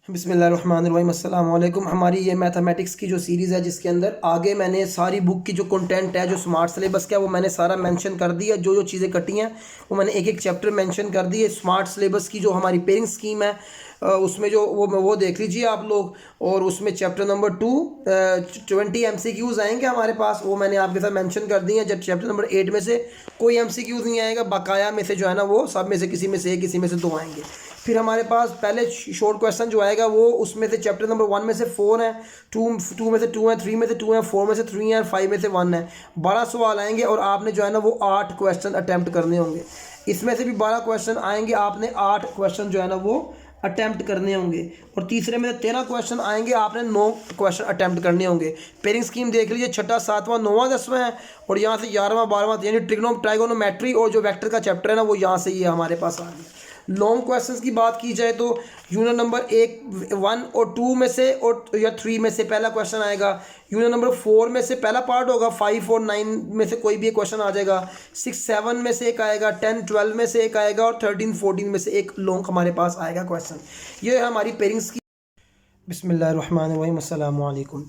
बिस्मिल्लाहिर्रहमानिर्रहीम अस्सलाम वालेकुम। हमारी ये मैथमेटिक्स की जो सीरीज़ है जिसके अंदर आगे मैंने सारी बुक की जो कंटेंट है जो स्मार्ट सिलेबस का है वो मैंने सारा मेंशन कर दिया। जो जो चीज़ें कटी हैं वो मैंने एक एक चैप्टर मेंशन कर दिए। स्मार्ट सिलेबस की जो हमारी पेयरिंग स्कीम है उसमें जो वो देख लीजिए आप लोग। और उसमें चैप्टर नंबर 2 20 MCQs आएंगे हमारे पास, वो मैंने आपके साथ मेंशन कर दिए हैं। जब चैप्टर नंबर 8 में से कोई MCQs नहीं आएगा, बकाया में से जो है ना वो सब में से किसी में से एक, किसी में से दो आएंगे। फिर हमारे पास पहले शॉर्ट क्वेश्चन जो आएगा वो उसमें से चैप्टर नंबर 1 में से 4 है, 2 में से 2 है, 3 में से 2 है, 4 में से 3 है, 5 में से 1 है। 12 सवाल आएंगे और आपने जो है ना वो 8 क्वेश्चन अटैम्प्ट करने होंगे। इसमें से भी 12 क्वेश्चन आएंगे, आपने 8 क्वेश्चन जो है ना वो अटैम्प्ट करने होंगे। और तीसरे में 13 क्वेश्चन आएंगे, आपने 9 क्वेश्चन अटैम्प्ट करने होंगे। पेयरिंग स्कीम देख लीजिए, छठा, सातवां, नौवां, 10वां है और यहाँ से 11वां, 12वां यानी ट्राइगोनोमेट्री और जो वेक्टर का चैप्टर है ना वो यहाँ से ये हमारे पास आ गया। लॉन्ग क्वेश्चंस की बात की जाए तो यूनिट नंबर 1 और 2 में से और या 3 में से पहला क्वेश्चन आएगा। यूनिट नंबर 4 में से पहला पार्ट होगा, 5 और 9 में से कोई भी एक क्वेश्चन आ जाएगा। 6, 7 में से एक आएगा, 10, 12 में से एक आएगा और 13, 14 में से एक लॉन्ग हमारे पास आएगा क्वेश्चन। ये है हमारी पेयरिंग्स की। बिस्मिल्लाहिर्रहमानिर्रहीम अस्सलाम वालेकुम।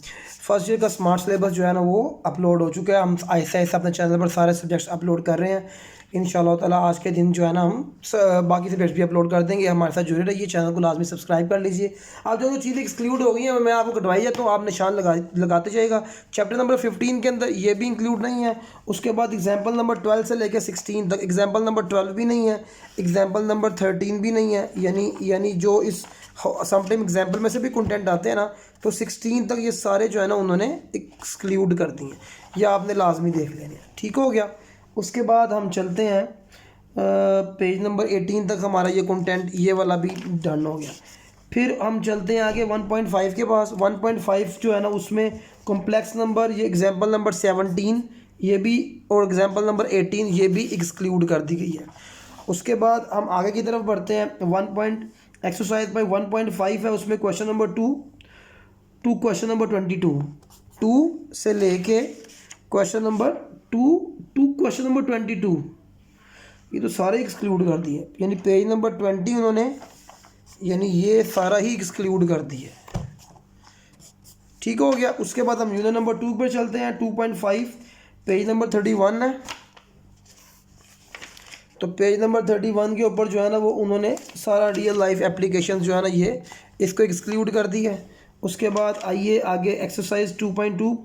फर्स्ट ईयर का स्मार्ट सिलेबस जो है ना वो अपलोड हो चुका है। हम ऐसे ऐसे अपने चैनल पर सारे सब्जेक्ट्स अपलोड कर रहे हैं। इंशाल्लाह ताला आज के दिन जो है ना हम बाकी सब्जेक्ट्स भी अपलोड कर देंगे। हमारे साथ जुड़े रहिए, चैनल को लाजमी सब्सक्राइब कर लीजिए। अब जो चीज़ें एक्सक्लूड हो गई हैं मैं आपको कटवाई जाता हूँ, आप निशान लगाते जाइएगा। चैप्टर नंबर 15 के अंदर ये भी इंक्लूड नहीं है। उसके बाद एग्जाम्पल नंबर 12 से लेकर 16 तक एग्जाम्पल नंबर 12 भी नहीं है, एग्जाम्पल नंबर 13 भी नहीं है। यानी जो इस समटाइम एग्जाम्पल में से भी कंटेंट आते हैं ना, तो 16 तक ये सारे जो है ना उन्होंने एक्सक्लूड कर दिए हैं। या आपने लाजमी देख लेने हैं, ठीक हो गया। उसके बाद हम चलते हैं पेज नंबर 18 तक, हमारा ये कंटेंट ये वाला भी डन हो गया। फिर हम चलते हैं आगे 1.5 के पास। 1.5 जो है ना उसमें कॉम्प्लेक्स नंबर, ये एग्जाम्पल नंबर 17 ये भी और एग्जाम्पल नंबर 18 ये भी एक्सक्लूड कर दी गई है। उसके बाद हम आगे की तरफ बढ़ते हैं। एक्सरसाइज बाई 1.5 है, उसमें क्वेश्चन नंबर 2 क्वेश्चन नंबर 22, 2 से लेके क्वेश्चन नंबर 2 क्वेश्चन नंबर 22 ये तो सारे एक्सक्लूड कर दिए। यानी पेज नंबर 20 उन्होंने यानी ये सारा ही एक्सक्लूड कर दिए, ठीक हो गया। उसके बाद हम यूनिट नंबर 2 पे चलते हैं। 2.5 पेज नंबर 31 है। तो पेज नंबर 31 के ऊपर जो है ना वो उन्होंने सारा रियल लाइफ एप्लीकेशन जो है ना ये इसको एक्सक्लूड कर दी है। उसके बाद आइए आगे एक्सरसाइज 2.2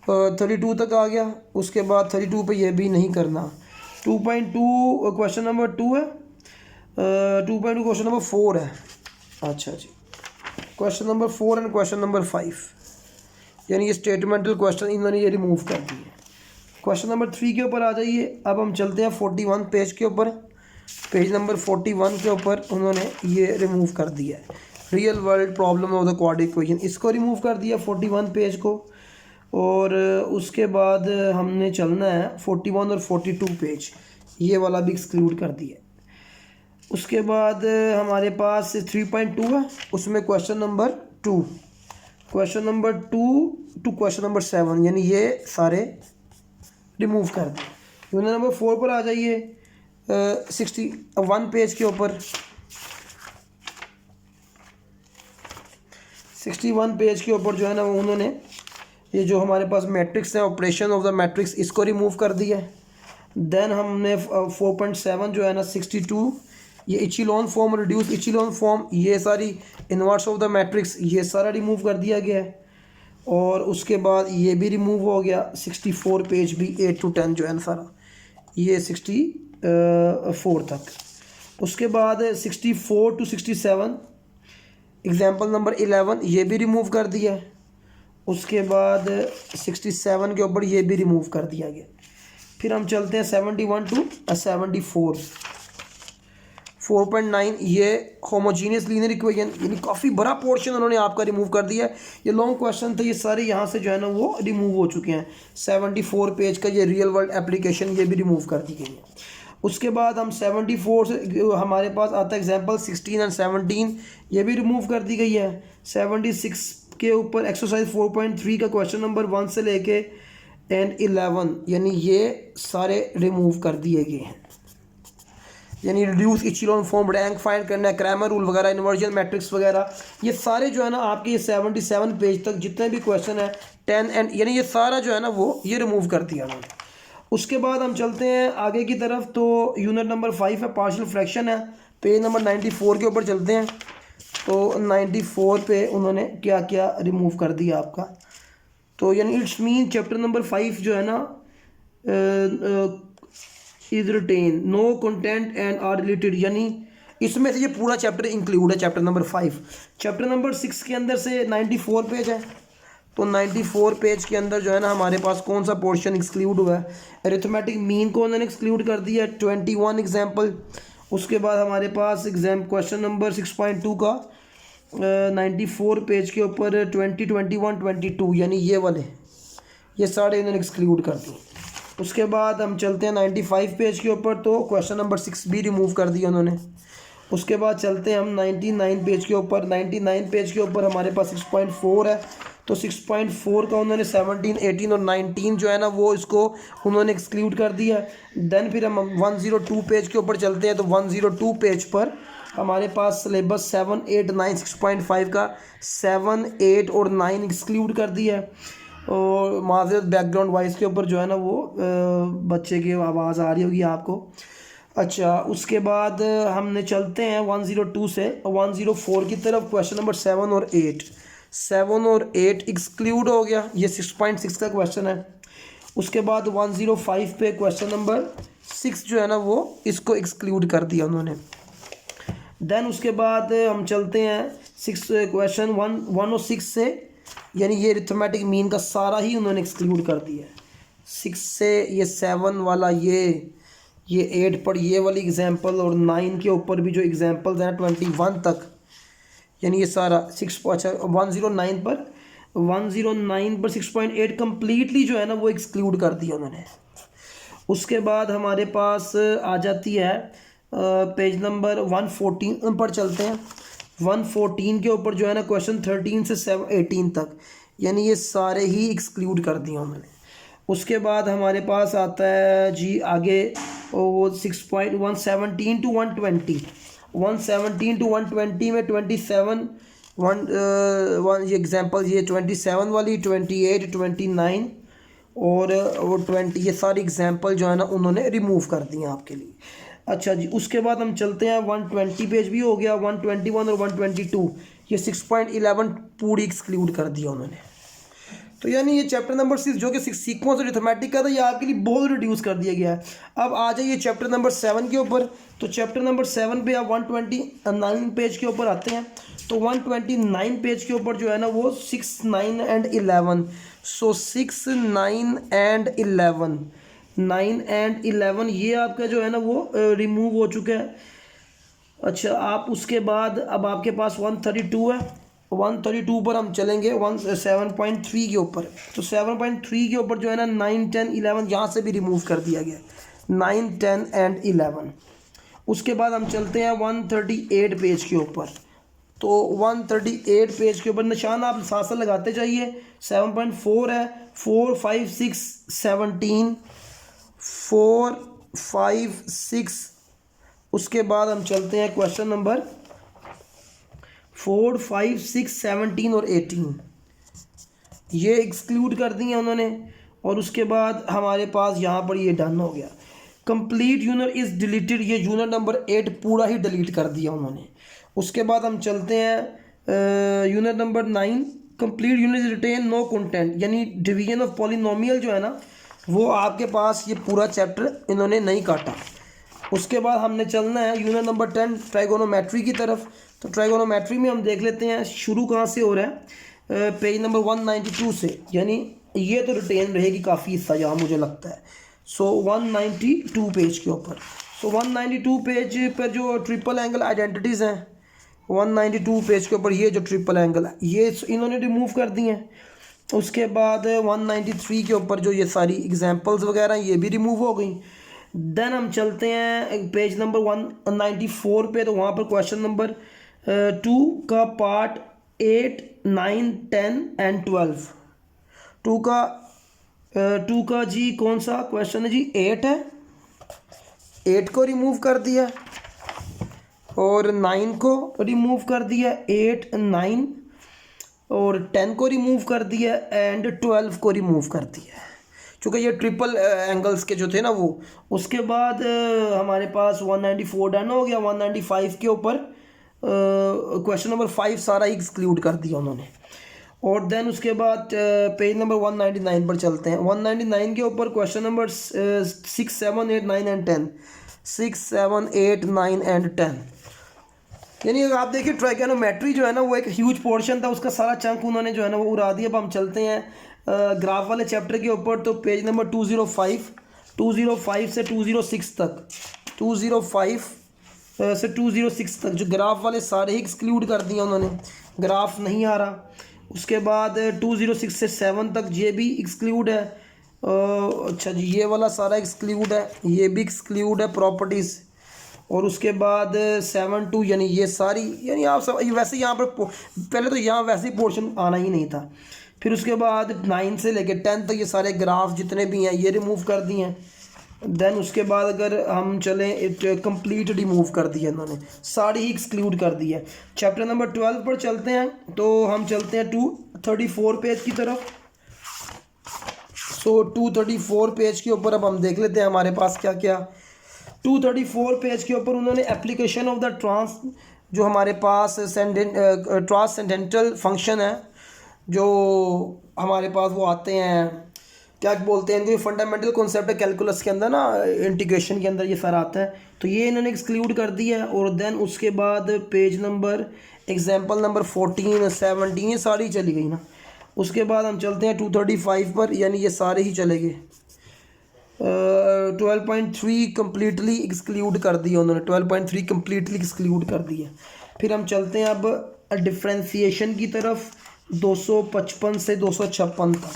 32 तक आ गया। उसके बाद 32 पे ये भी नहीं करना। 2.2 क्वेश्चन नंबर 2 है, 2.2 क्वेश्चन नंबर 4 है। अच्छा जी, question number 4 and question number 5 यानी ये स्टेटमेंटल क्वेश्चन इन्होंने ये रिमूव कर दिए। क्वेश्चन नंबर 3 के ऊपर आ जाइए। अब हम चलते हैं 41 पेज के ऊपर। पेज नंबर 41 के ऊपर उन्होंने ये रिमूव कर दिया है, real world problem of the quadratic equation, इसको रिमूव कर दिया 41 पेज को। और उसके बाद हमने चलना है 41 और 42 पेज, ये वाला भी एक्सक्लूड कर दिया। उसके बाद हमारे पास 3.2 है, उसमें question number 2 to question number 7 यानी ये सारे रिमूव कर दें। यूनिट नंबर 4 पर आ जाइए। 61 पेज के ऊपर 61 पेज के ऊपर जो है ना वो उन्होंने ये जो हमारे पास मैट्रिक्स है, ऑपरेशन ऑफ द मैट्रिक्स, इसको रिमूव कर दिया है। देन हमने 4.7 जो है ना 62 ये इचिलॉन फॉर्म, रिड्यूस इचिलॉन फॉर्म, ये सारी इन्वर्स ऑफ द मैट्रिक्स ये सारा रिमूव कर दिया गया है। और उसके बाद ये भी रिमूव हो गया। 64 पेज भी 8 to 10 जो है ना सारा ये 64 तक। उसके बाद 64 to 67 एग्जाम्पल नंबर 11 ये भी रिमूव कर दिया है। उसके बाद 67 के ऊपर ये भी रिमूव कर दिया गया। फिर हम चलते हैं 71 to 74। 4.9 ये होमोजीनियस लीनियर इक्वेशन, यानी काफ़ी बड़ा पोर्शन उन्होंने आपका रिमूव कर दिया है। ये लॉन्ग क्वेश्चन थे, ये सारे यहाँ से जो है ना वो रिमूव हो चुके हैं। 74 पेज का ये रियल वर्ल्ड एप्लीकेशन ये भी रिमूव कर दी गई है। उसके बाद हम 74 से हमारे पास आता है एग्जाम्पल 16 एंड 17 ये भी रिमूव कर दी गई है। 76 के ऊपर एक्सरसाइज 4.3 का क्वेश्चन नंबर 1 से लेके एंड 11 यानी ये सारे रिमूव कर दिए गए हैं। यानी reduce echelon form, rank find करना है, क्रैमर रूल वगैरह, इन्वर्जन मैट्रिक्स वगैरह, ये सारे जो है ना आपके ये 77 पेज तक जितने भी क्वेश्चन है 10 एंड यानी ये सारा जो है ना वो ये रिमूव कर दिया उन्होंने। उसके बाद हम चलते हैं आगे की तरफ, तो यूनिट नंबर 5 है, पार्शियल फ्रैक्शन है, पेज नंबर 94 के ऊपर चलते हैं। तो 94 पे उन्होंने क्या क्या रिमूव कर दिया आपका, तो यानी इट्स मीन चैप्टर नंबर 5 जो है ना is written no content and are related, यानी इसमें से ये पूरा चैप्टर इंक्लूड है, चैप्टर नंबर 5। चैप्टर नंबर 6 के अंदर से 94 पेज है, तो 94 पेज के अंदर जो है ना हमारे पास कौन सा पोर्शन एक्सक्लूड हुआ है, अरिथमेटिक मीन को उन्होंने एक्सक्लूड कर दिया 21 एग्जाम्पल। उसके बाद हमारे पास एग्जाम क्वेश्चन नंबर 6.2 का 94 पेज के ऊपर 20, 21, 22 यानी ये वाले ये सारे इन्होंने एक्सक्लूड कर दिए। उसके बाद हम चलते हैं 95 पेज के ऊपर, तो क्वेश्चन नंबर 6 भी रिमूव कर दिया उन्होंने। उसके बाद चलते हैं हम 99 पेज के ऊपर, 99 पेज के ऊपर हमारे पास 6.4 है, तो 6.4 का उन्होंने 17, 18 और 19 जो है ना वो इसको उन्होंने एक्सक्लूड कर दिया। देन फिर हम 102 पेज के ऊपर चलते हैं, तो 102 पेज पर हमारे पास सिलेबस 7, 8, 9, 6.5 का 7, 8 और 9 एक्सक्लूड कर दिया है। और माजरत बैकग्राउंड वॉइस के ऊपर जो है ना वो बच्चे की आवाज़ आ रही होगी आपको। अच्छा, उसके बाद हमने चलते हैं 102 से 104 की तरफ, क्वेश्चन नंबर 7 और 8, 7 और 8 एक्सक्लूड हो गया, ये 6.6 का क्वेश्चन है। उसके बाद 105 पे क्वेश्चन नंबर 6 जो है ना वो इसको एक्सक्लूड कर दिया उन्होंने। देन उसके बाद हम चलते हैं 6 क्वेश्चन 106 से, यानी ये अरिथमेटिक मीन का सारा ही उन्होंने एक्सक्लूड कर दिया है। 6 से ये 7 वाला ये 8 पर ये वाली एग्जांपल और 9 के ऊपर भी जो एग्जांपल्स हैं 21 तक, यानी ये सारा 6 अच्छा 109 पर 6.8 कम्प्लीटली जो है ना वो एक्सक्लूड कर दिया उन्होंने। उसके बाद हमारे पास आ जाती है पेज नंबर 114 पर चलते हैं। 114 के ऊपर जो है ना क्वेश्चन 13 से 18 तक, यानी ये सारे ही एक्सक्लूड कर दिए उन्होंने। उसके बाद हमारे पास आता है जी आगे वो 6.117 टू 120, 117 टू 120 में 27 ये एग्जांपल ये 27 वाली 28, 29 और वो 20 ये सारी एग्जांपल जो है ना उन्होंने रिमूव कर दिए आपके लिए। अच्छा जी, उसके बाद हम चलते हैं 120 पेज भी हो गया, 121 और 122 ये 6.11 पूरी एक्सक्लूड कर दिया उन्होंने। तो यानी ये चैप्टर नंबर 6 जो कि सीक्वेंस और अरिथमेटिक का था ये आपके लिए बहुत रिड्यूस कर दिया गया है। अब आ जाइए चैप्टर नंबर 7 के ऊपर, तो चैप्टर नंबर 7 पे आप 129 पेज के ऊपर आते हैं, तो 129 पेज के ऊपर जो है ना वो 6, 9 एंड 11, सो 6, 9 एंड 11, 9 एंड 11 ये आपका जो है ना वो रिमूव हो चुका है। अच्छा, आप उसके बाद अब आपके पास 132 है, 132 पर हम चलेंगे 7.3 के ऊपर, तो 7.3 के ऊपर जो है ना 9, 10, 11 यहाँ से भी रिमूव कर दिया गया, 9, 10 एंड 11। उसके बाद हम चलते हैं 138 पेज के ऊपर, तो 138 पेज के ऊपर निशान आप साथ साथ लगाते जाइए। 7.4 है, 4, 5, 6, 17, 4, 5, 6। उसके बाद हम चलते हैं क्वेश्चन नंबर 4, 5, 6, 17 और 18 ये एक्सक्लूड कर दिए उन्होंने। और उसके बाद हमारे पास यहाँ पर ये डन हो गया, कंप्लीट यूनिट इज़ डिलीटेड, ये यूनिट नंबर 8 पूरा ही डिलीट कर दिया उन्होंने। उसके बाद हम चलते हैं unit number 9, complete unit written no content, यानी डिवीजन ऑफ पॉलिनोमियल जो है ना वो आपके पास ये पूरा चैप्टर इन्होंने नहीं काटा। उसके बाद हमने चलना है यूनिट नंबर 10 ट्राइगोनोमेट्री की तरफ, तो ट्राइगोनोमेट्री में हम देख लेते हैं शुरू कहाँ से हो रहा है, पेज नंबर 192 से, यानी ये तो रिटेन रहेगी काफ़ी हिस्सा यहाँ मुझे लगता है। सो 192 पेज के ऊपर, सो 192 पेज पर जो ट्रिपल एंगल आइडेंटिटीज़ हैं 192 पेज के ऊपर ये जो ट्रिपल एंगल है ये इन्होंने रिमूव कर दिए हैं। उसके बाद 193 के ऊपर जो ये सारी एग्जांपल्स वगैरह ये भी रिमूव हो गई। देन हम चलते हैं पेज नंबर 194 पे, तो वहाँ पर क्वेश्चन नंबर 2 का पार्ट 8, 9, 10 एंड 12, 2 का जी कौन सा क्वेश्चन है जी 8 है, 8 को रिमूव कर दिया और 9 को रिमूव कर दिया, 8 9 और 10 को रिमूव कर दिया एंड 12 को रिमूव कर दिया, चूँकि ये ट्रिपल एंगल्स के जो थे ना वो। उसके बाद हमारे पास 194 डन हो गया। 195 के ऊपर क्वेश्चन नंबर 5 सारा ही एक्सक्लूड कर दिया उन्होंने। और देन उसके बाद पेज नंबर 199 पर चलते हैं। 199 के ऊपर क्वेश्चन नंबर 6 7 8 9 एंड 10, 6 7 8 9 एंड 10। यानी अगर आप देखिए ट्राइगोनोमेट्री जो है ना वो एक ह्यूज पोर्शन था, उसका सारा चंक उन्होंने जो है ना वो उड़ा दिया। अब हम चलते हैं ग्राफ वाले चैप्टर के ऊपर। तो पेज नंबर 205 से 206 तक, 205 से 206 तक जो ग्राफ वाले सारे ही एक्सक्लूड कर दिए उन्होंने, ग्राफ नहीं आ रहा। उसके बाद 206 से 7 तक ये भी एक्सक्लूड है। अच्छा जी, ये वाला सारा एक्सक्लूड है, ये भी एक्सक्लूड है प्रॉपर्टीज़। और उसके बाद 7 to यानी ये सारी, यानी आप सब वैसे यहाँ पर पहले तो यहाँ वैसे ही पोर्शन आना ही नहीं था। फिर उसके बाद 9 से लेके 10 तक ये सारे ग्राफ जितने भी हैं ये रिमूव कर दिए हैं। देन उसके बाद अगर हम चलें कंप्लीट रिमूव कर दिया इन्होंने, सारी ही एक्सक्लूड कर दी है। चैप्टर नंबर 12 पर चलते हैं। तो हम चलते हैं 234 पेज की तरफ। सो 234 पेज के ऊपर अब हम देख लेते हैं हमारे पास क्या क्या। 234 पेज के ऊपर उन्होंने एप्लीकेशन ऑफ द जो हमारे पास ट्रांससेंडेंटल फंक्शन है जो हमारे पास वो आते हैं, क्या बोलते हैं इनको, फंडामेंटल कॉन्सेप्ट है कैलकुलस के अंदर ना, इंटीग्रेशन के अंदर ये सारा आता है। तो ये इन्होंने एक्सक्लूड कर दिया है। और देन उसके बाद पेज नंबर एग्जाम्पल नंबर 14 17 ये सारी चली गई ना। उसके बाद हम चलते हैं 235 पर, यानी ये सारे ही चले गए। 12.3 कम्प्लीटली एक्सक्लूड कर दिया उन्होंने, 12.3 कम्प्लीटली एक्सक्लूड कर दिया। फिर हम चलते हैं अब डिफ्रेंसीशन की तरफ, 255 से 256 तक।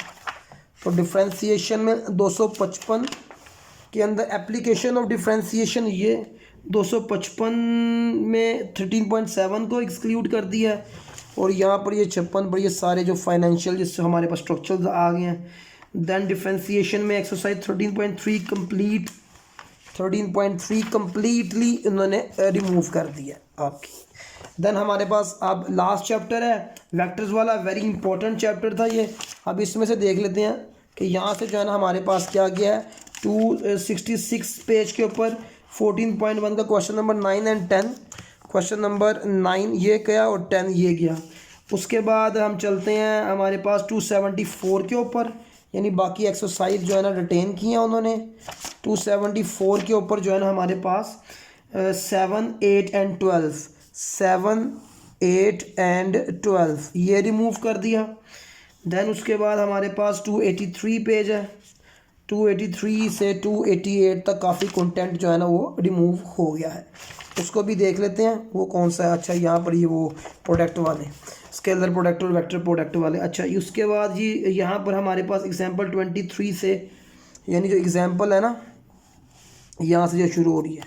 तो डिफ्रेंसीशन में 255 के अंदर एप्लीकेशन ऑफ डिफ्रेंसीशन, ये 255 में 13.7 को एक्सक्लूड कर दिया है। और यहाँ पर ये 56 पर ये सारे जो फाइनेंशियल जिससे हमारे पास स्ट्रक्चर्स आ गए हैं। देन डिफ्रेंसीशन में एक्सरसाइज 13.3 कम्प्लीटली उन्होंने रिमूव कर दिया आपकी। देन हमारे पास अब लास्ट चैप्टर है वेक्टर्स वाला, वेरी इंपॉर्टेंट चैप्टर था ये। अब इसमें से देख लेते हैं कि यहाँ से जो है ना हमारे पास क्या गया है। 266 पेज के ऊपर 14.1 का question number 9 and 10, question number 9 ये गया और 10 ये गया। उसके बाद हम चलते हैं हमारे पास 274 के ऊपर, यानी बाकी एक्सरसाइज जो है ना रिटेन किए हैं उन्होंने। 274 के ऊपर जो है ना हमारे पास 7 8 एंड 12, 7 8 एंड 12 ये रिमूव कर दिया। देन उसके बाद हमारे पास 283 पेज है, 283 से 288 तक काफ़ी कंटेंट जो है ना वो रिमूव हो गया है। उसको भी देख लेते हैं वो कौन सा है। अच्छा, यहाँ पर ये वो प्रोडक्ट वाले, स्केलर प्रोडक्ट और वेक्टर प्रोडक्ट वाले। अच्छा, उसके बाद जी यहाँ पर हमारे पास एग्जाम्पल 23 से, यानी जो एग्जाम्पल है ना यहाँ से जो शुरू हो रही है,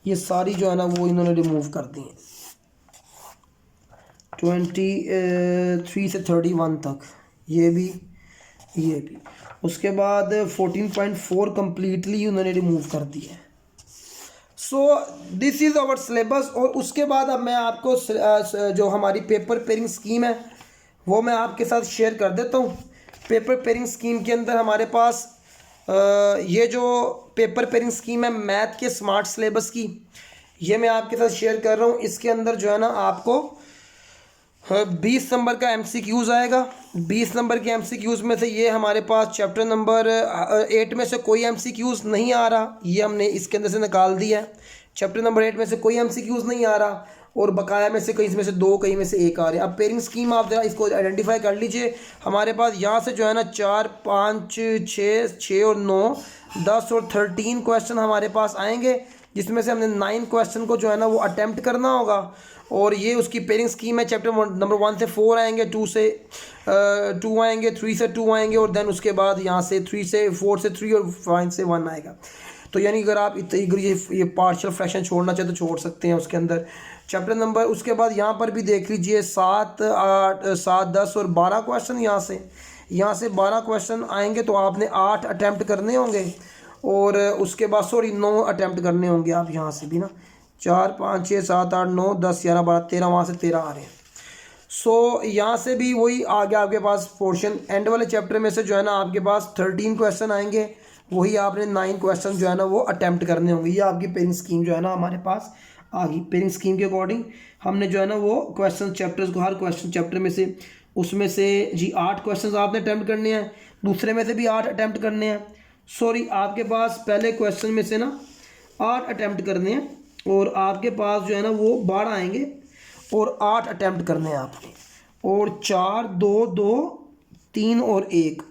ये सारी जो है ना वो इन्होंने रिमूव कर दी है 23 से 31 तक, ये भी। उसके बाद 14.4 कम्प्लीटली उन्होंने रिमूव कर दिया है। So this is our syllabus. और उसके बाद अब मैं आपको जो हमारी पेपर पेयरिंग स्कीम है वो मैं आपके साथ शेयर कर देता हूँ। पेपर पेयरिंग स्कीम के अंदर हमारे पास ये जो पेपर पेयरिंग स्कीम है मैथ के स्मार्ट सिलेबस की, ये मैं आपके साथ शेयर कर रहा हूँ। इसके अंदर जो है ना आपको 20 नंबर का MCQs आएगा। 20 नंबर के MCQs में से ये हमारे पास चैप्टर नंबर 8 में से कोई MCQs नहीं आ रहा, ये हमने इसके अंदर से निकाल दिया है। चैप्टर नंबर 8 में से कोई MCQs नहीं आ रहा और बकाया में से कहीं में से 2 कहीं में से 1 आ रहे हैं। अब पेयरिंग स्कीम आप जरा इसको आइडेंटिफाई कर लीजिए। हमारे पास यहाँ से जो है ना 4 5 6 और 9 10 और 13 क्वेश्चन हमारे पास आएंगे, जिसमें से हमने 9 क्वेश्चन को जो है ना वो अटैम्प्ट करना होगा। और ये उसकी पेयरिंग स्कीम है। चैप्टर नंबर 1 से 4 आएंगे, 2 से 2 आएंगे, 3 से 2 आएंगे और देन उसके बाद यहाँ से 3 से 4 से 3 और 5 से 1 आएगा। तो यानी अगर आप ये पार्शियल फ्रैक्शन छोड़ना चाहे तो छोड़ सकते हैं उसके अंदर। चैप्टर नंबर उसके बाद यहाँ पर भी देख लीजिए 7 8 7 10 और 12 क्वेश्चन यहाँ से 12 क्वेश्चन आएंगे, तो आपने 8 अटैम्प्ट करने होंगे। और उसके बाद सॉरी 9 अटैम्प्ट करने होंगे आप यहाँ से भी ना, 4 5 6 7 8 9 10 11 12 13, वहाँ से 13 आ रहे हैं। सो यहाँ से भी वही आ गया आपके पास पोर्शन। एंड वाले चैप्टर में से जो है ना आपके पास 13 क्वेश्चन आएंगे, वही आपने 9 क्वेश्चन जो है ना वो अटैम्प्ट करने होंगे। ये आपकी पेरिंग स्कीम जो है ना हमारे पास आ गई। पेरिंग स्कीम के अकॉर्डिंग हमने जो है ना वो क्वेश्चन चैप्टर्स को, हर क्वेश्चन चैप्टर में से उसमें से जी 8 क्वेश्चन आपने अटैम्प्ट करने हैं, दूसरे में से भी 8 अटैम्प्ट करने हैं। सॉरी आपके पास पहले क्वेश्चन में से ना 8 अटैम्प्ट करने हैं, और आपके पास जो है ना वो 12 आएंगे और 8 अटैम्प्ट करने हैं आपने, और 4 2 2 3 और 1,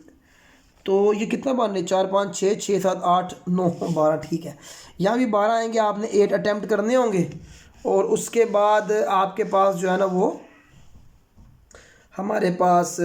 तो ये कितना बन रहे 4 5 6 6 7 8 9 12, ठीक है। यहाँ भी 12 आएंगे, आपने 8 अटैम्प्ट करने होंगे। और उसके बाद आपके पास जो है ना वो हमारे पास